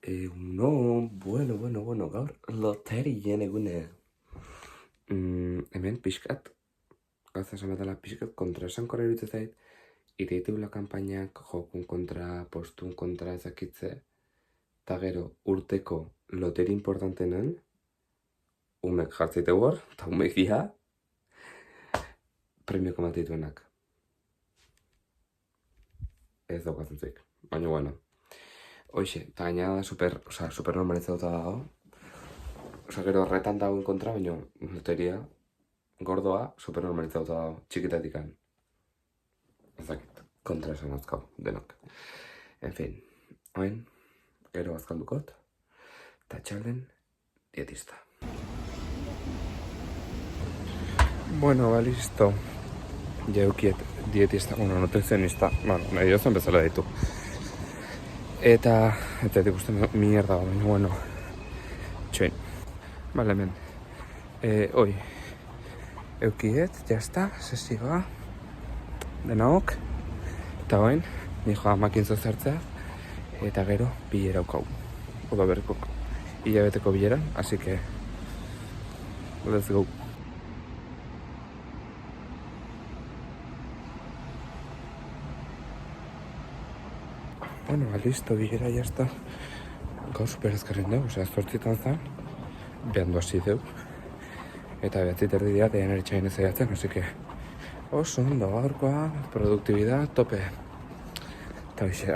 Bueno, gaur loterien egune. Hemen pixkat, gauza esan batala pixkat kontra esan korra iruditzen zait, ireitibula kanpainak jokun kontra, postun kontra ezakitze, eta gero urteko loteri importantenen, umek jartzeite hor, eta umek dira, premioko matituenak. Ez daukatzen zuik, baina bueno. Hoxe, eta gaina da super normalizatuta dago. Gero horretan dagoen kontra, baina loteria gordoa super normalizatuta dago, txikitatikan. Ezakit, kontra esan azkau, denok. En fin, oen, gero azkaldukot, eta txalden dietista. Bueno, listo. Jaukiet dietista, nutrizionista, nahi zen bezala ditu. Eta ikusten mierda, baina, bueno, txoin. Bale, hemen. Hoi, eukiet, jazta, sesioa, denok. Eta hoen, nijoa makintzo zertzea, eta gero bilera aukau. Oda berrikok, hilabeteko bilera, así que, let's go. Bueno, listo, bilera jazta. Gau superazkarren dugu, zortzitan zan, behandu hasi dugu. Eta behatzit erdi dira, dean eritxain ez aiatzen, así que oso ondo gaurkoa, produktibidad, tope. Eta bixe,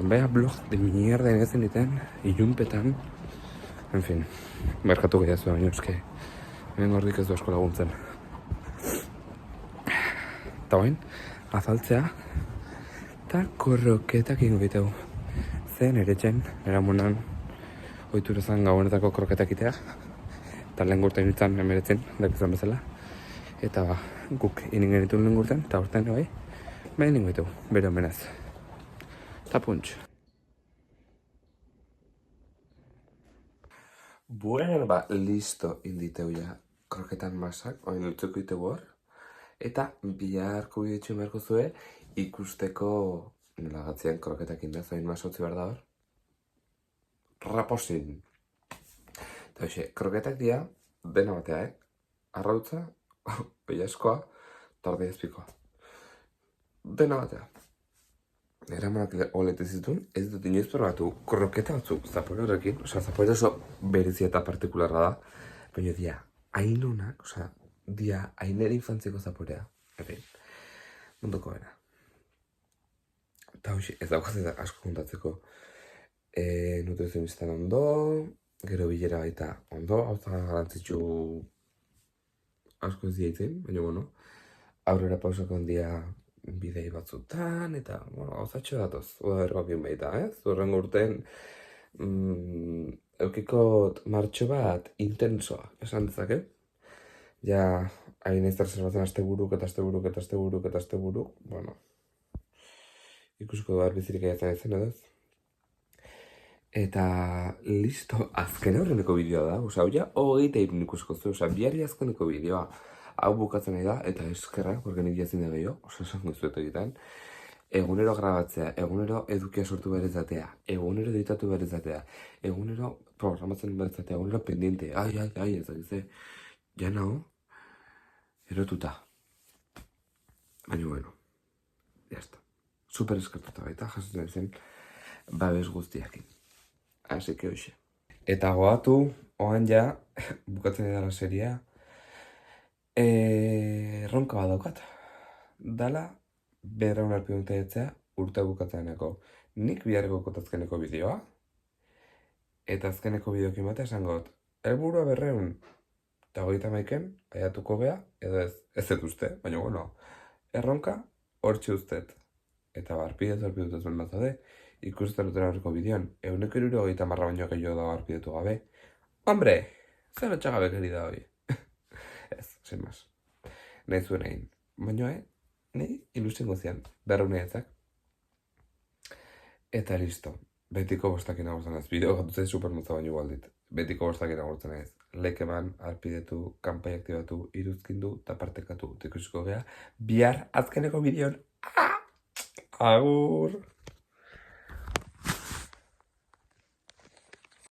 beha blog de mierda inetzen diten, ilunpetan, en fin, merkatu gehiazu da, baina eske, hemen gordik ez du asko laguntzen. Eta bain, azaltzea, eta kroketak ingo biteu. Zen eretxen, eramunan, ohitura zan gauenetako kroketak itea, eta lehen gurten nintzen emeretzen, dakizan bezala. Eta guk inin genituen lehen gurten, eta horten bai, behin ingo biteu, bere omenez. Eta puntx. Bueno, listo inditeu ja kroketan masak, oin utzuko itegu hor. Eta biharko bidetxu beharko zue ikusteko nola gatzien kroketak indaz, oin masotzi behar da hor. Raposin. Eta hoxe, kroketak dira, dena batea, arrautza, oiaskoa, tarde ezpikoa. Dena batea. Eramanak olete zituen, ez dut inoiz probatu kroketa batzuk zapore horrekin, zapore oso berezia eta partikularra da, baina dia hainonak, dia hainera infantziko zaporea, efein, munduko bera. Eta hoxe, ez daukazeta asko kontatzeko nutrizionistan ondo, gero bilera baita ondo, hau garantzitsu asko ez diaitzen, baina bueno, aurrera pausako ondia bidei batzutan, eta, gauzatxo datoz, oda berrokin baita, ez? Urrengo urten, eukikot martxo bat intensoa, esan dezake. Ja, hain ez terzer asteburuk, bueno, ikusiko behar bizirik aiatzen ezen, edo. Eta, listo, azken horreneko bideoa da, hau ja, hogeita irin ikusiko zu, biharri azkeneko bideoa. Hau bukatzen nahi da, eta eskerrak, porque nik jazin da gehiago, esan gizuet egiten. Egunero grabatzea, egunero edukia sortu behar izatea, egunero editatu behar izatea, egunero programatzen behar izatea, egunero pendiente, ai, ezakize, ja nago, erotuta. Baina, bueno, jazta. Super eskertuta baita, jasotzen zen, babes guztiakin. Así que hoxe. Eta goatu, oan ja, bukatzen edala seria, erronka bat daukat. Dala, berraun arpiunta etzea urte bukatzeaneko. Nik biharreko kotazkeneko bideoa, eta azkeneko bideokin bat esangot, helburua 200, eta 35 aiatuko gea, edo ez dut uste, baina bueno, erronka hortxe ustet. Eta arpidetu zuen batzade, ikusten duten aurreko bideoan, 170 baino gehiago da arpidetu gabe. Hombre, zer etxagabe geri da hoi. Ez, sin más. Nahi zuen egin. Baina, nahi ilusien gozian, berreuneetzak. Eta listo. Betiko bostakin agurtzen ez. Bideo gatutzen supermotza baino igualdit. Betiko bostakin agurtzen ez. Like eman, arpidetu, kanpai aktibatu, iruzkindu, eta partekatu. Ikusiko gea, bihar azkeneko bideon. Agur!